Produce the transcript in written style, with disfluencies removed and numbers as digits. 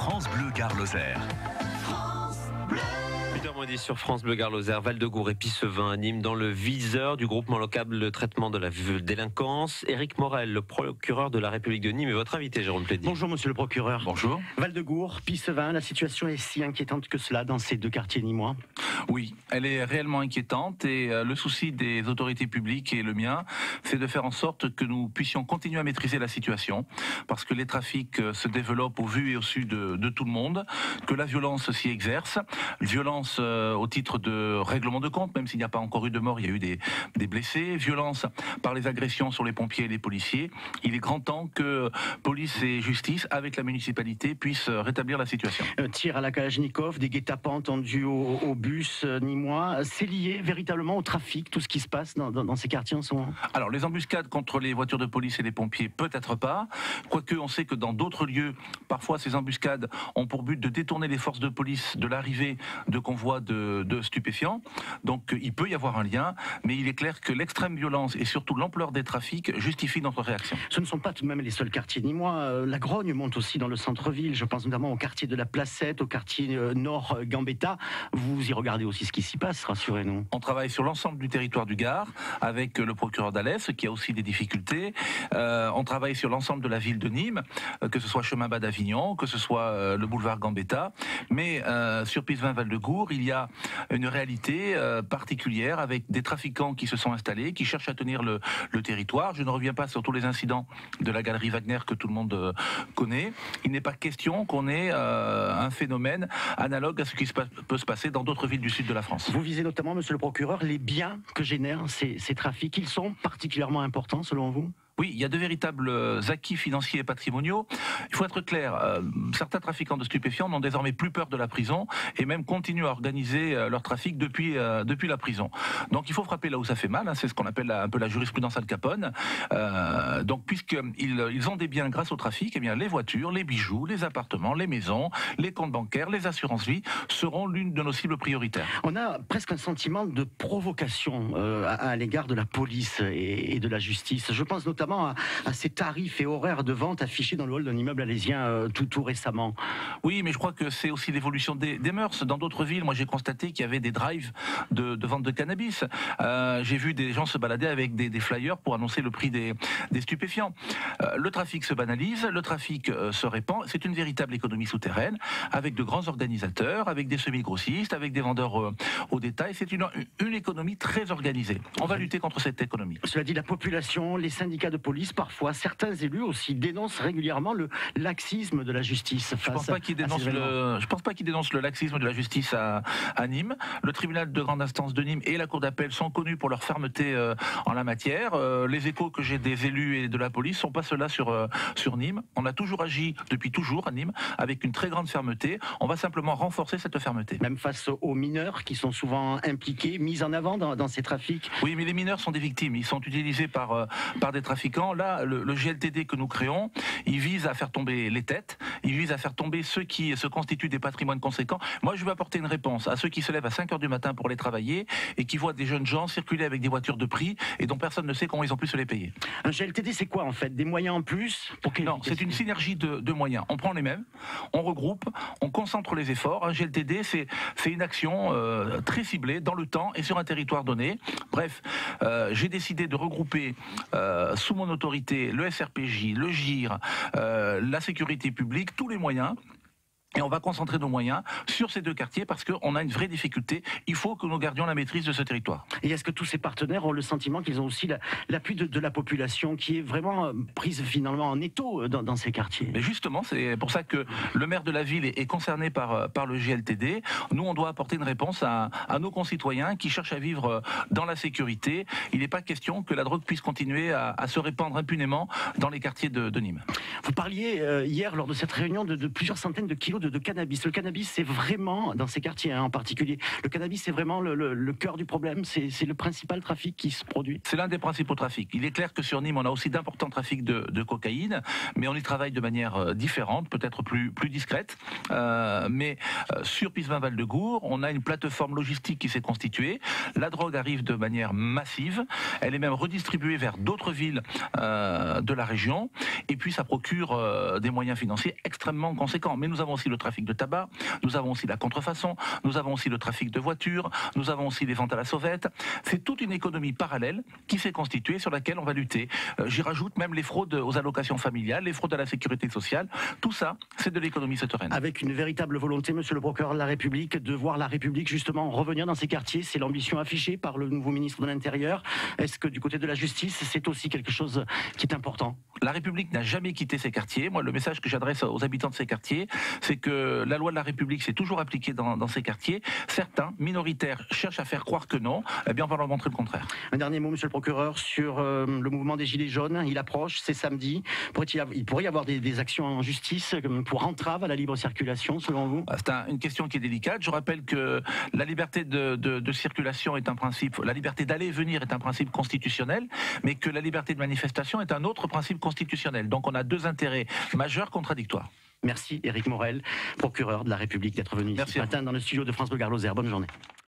France Bleu Gare Lozère. 8h10 sur France Bleu Gare Lozère, Val-de-Gour et Pissevin, Nîmes, dans le viseur du groupement local de traitement de la délinquance. Éric Morel, le procureur de la République de Nîmes, est votre invité, Jérôme Plédy. Bonjour monsieur le procureur. Bonjour. Val-de-Gour, Pissevin, la situation est si inquiétante que cela dans ces deux quartiers nîmois? Oui, elle est réellement inquiétante et le souci des autorités publiques et le mien, c'est de faire en sorte que nous puissions continuer à maîtriser la situation parce que les trafics se développent au vu et au su de tout le monde, que la violence s'y exerce, violence au titre de règlement de compte, même s'il n'y a pas encore eu de mort, il y a eu des blessés, violence par les agressions sur les pompiers et les policiers. Il est grand temps que police et justice, avec la municipalité, puissent rétablir la situation. Tir à la Kalachnikov, des guet-apens entendus au bus nîmois, c'est lié véritablement au trafic, tout ce qui se passe dans ces quartiers en ce moment? Alors, les embuscades contre les voitures de police et les pompiers, peut-être pas, quoique on sait que dans d'autres lieux, parfois ces embuscades ont pour but de détourner les forces de police de l'arrivée de convois de stupéfiants. Donc il peut y avoir un lien, mais il est clair que l'extrême violence et surtout l'ampleur des trafics justifient notre réaction. Ce ne sont pas tout de même les seuls quartiers nîmois. La grogne monte aussi dans le centre-ville. Je pense notamment au quartier de la Placette, au quartier nord Gambetta. Vous y regardez aussi ce qui s'y passe, rassurez-nous. On travaille sur l'ensemble du territoire du Gard avec le procureur d'Alès qui a aussi des difficultés. On travaille sur l'ensemble de la ville de Nîmes, que ce soit chemin bas d'Avignon, que ce soit le boulevard Gambetta. Mais sur Pissevin Val-de-Gour, il y a une réalité particulière avec des trafiquants qui se sont installés, qui cherchent à tenir le territoire. Je ne reviens pas sur tous les incidents de la galerie Wagner que tout le monde connaît. Il n'est pas question qu'on ait un phénomène analogue à ce qui peut se passer dans d'autres villes du sud de la France. Vous visez notamment, monsieur le procureur, les biens que génèrent ces trafics. Ils sont particulièrement importants selon vous? Oui, il y a de véritables acquis financiers et patrimoniaux. Il faut être clair, certains trafiquants de stupéfiants n'ont désormais plus peur de la prison et même continuent à organiser leur trafic depuis la prison. Donc il faut frapper là où ça fait mal, hein, c'est ce qu'on appelle un peu la jurisprudence Al Capone. Donc puisqu'ils ont des biens grâce au trafic, eh bien les voitures, les bijoux, les appartements, les maisons, les comptes bancaires, les assurances-vie seront l'une de nos cibles prioritaires. On a presque un sentiment de provocation à l'égard de la police et de la justice. Je pense notamment à ces tarifs et horaires de vente affichés dans le hall d'un immeuble alésien tout récemment. Oui, mais je crois que c'est aussi l'évolution des mœurs. Dans d'autres villes, moi j'ai constaté qu'il y avait des drives de vente de cannabis. J'ai vu des gens se balader avec des flyers pour annoncer le prix des stupéfiants. Le trafic se banalise, le trafic se répand. C'est une véritable économie souterraine avec de grands organisateurs, avec des semi-grossistes, avec des vendeurs au détail. C'est une économie très organisée. On va lutter contre cette économie. Cela dit, la population, les syndicats de police, parfois certains élus aussi dénoncent régulièrement le laxisme de la justice. Je ne pense pas qu'ils dénoncent le laxisme de la justice à Nîmes. Le tribunal de grande instance de Nîmes et la cour d'appel sont connus pour leur fermeté en la matière. Les échos que j'ai des élus et de la police sont pas ceux-là sur Nîmes. On a toujours agi depuis toujours à Nîmes avec une très grande fermeté. On va simplement renforcer cette fermeté. Même face aux mineurs qui sont souvent impliqués, mis en avant dans ces trafics. Oui, mais les mineurs sont des victimes. Ils sont utilisés par des trafiquants. Là, le GLTD que nous créons, il vise à faire tomber les têtes, il vise à faire tomber ceux qui se constituent des patrimoines conséquents. Moi, je veux apporter une réponse à ceux qui se lèvent à 5h du matin pour aller travailler et qui voient des jeunes gens circuler avec des voitures de prix et dont personne ne sait comment ils ont pu se les payer. Un GLTD, c'est quoi en fait? Des moyens en plus pour Non, c'est une synergie de moyens. On prend les mêmes, on regroupe, on concentre les efforts. Un GLTD, c'est une action très ciblée dans le temps et sur un territoire donné. Bref, j'ai décidé de regrouper sous mon autorité le SRPJ, le GIR, la sécurité publique, tous les moyens. Et on va concentrer nos moyens sur ces deux quartiers parce qu'on a une vraie difficulté. Il faut que nous gardions la maîtrise de ce territoire. Et est-ce que tous ces partenaires ont le sentiment qu'ils ont aussi l'appui de la population qui est vraiment prise finalement en étau dans ces quartiers? Mais justement, c'est pour ça que le maire de la ville est concerné par le GLTD. Nous, on doit apporter une réponse à nos concitoyens qui cherchent à vivre dans la sécurité. Il n'est pas question que la drogue puisse continuer à se répandre impunément dans les quartiers de Nîmes. Vous parliez hier lors de cette réunion de plusieurs centaines de kilos de cannabis. Le cannabis, c'est vraiment, dans ces quartiers en particulier, le cannabis, c'est vraiment le cœur du problème, c'est le principal trafic qui se produit. C'est l'un des principaux trafics. Il est clair que sur Nîmes, on a aussi d'importants trafics de cocaïne, mais on y travaille de manière différente, peut-être plus discrète. Mais sur Pissevin Val-de-Gour, on a une plateforme logistique qui s'est constituée. La drogue arrive de manière massive. Elle est même redistribuée vers d'autres villes de la région. Et puis, ça procure des moyens financiers extrêmement conséquents. Mais nous avons aussi aussi le trafic de tabac, nous avons aussi la contrefaçon, nous avons aussi le trafic de voitures, nous avons aussi les ventes à la sauvette. C'est toute une économie parallèle qui s'est constituée sur laquelle on va lutter. J'y rajoute même les fraudes aux allocations familiales, les fraudes à la sécurité sociale. Tout ça, c'est de l'économie souterraine. Avec une véritable volonté, monsieur le procureur de la République, de voir la République justement revenir dans ces quartiers, c'est l'ambition affichée par le nouveau ministre de l'Intérieur. Est-ce que du côté de la justice, c'est aussi quelque chose qui est important? La République n'a jamais quitté ces quartiers. Moi, le message que j'adresse aux habitants de ces quartiers, c'est que la loi de la République s'est toujours appliquée dans ces quartiers. Certains, minoritaires, cherchent à faire croire que non. Eh bien, on va leur montrer le contraire. Un dernier mot, monsieur le procureur, sur le mouvement des Gilets jaunes. Il approche, c'est samedi. Il pourrait y avoir des actions en justice pour entrave à la libre circulation, selon vous? C'est une question qui est délicate. Je rappelle que la liberté de circulation est un principe, la liberté d'aller et venir est un principe constitutionnel, mais que la liberté de manifestation est un autre principe constitutionnel. Donc on a deux intérêts majeurs contradictoires. Merci Éric Morel, procureur de la République, d'être venu ici ce matin dans le studio de France Bleu Gare Lozère. Bonne journée.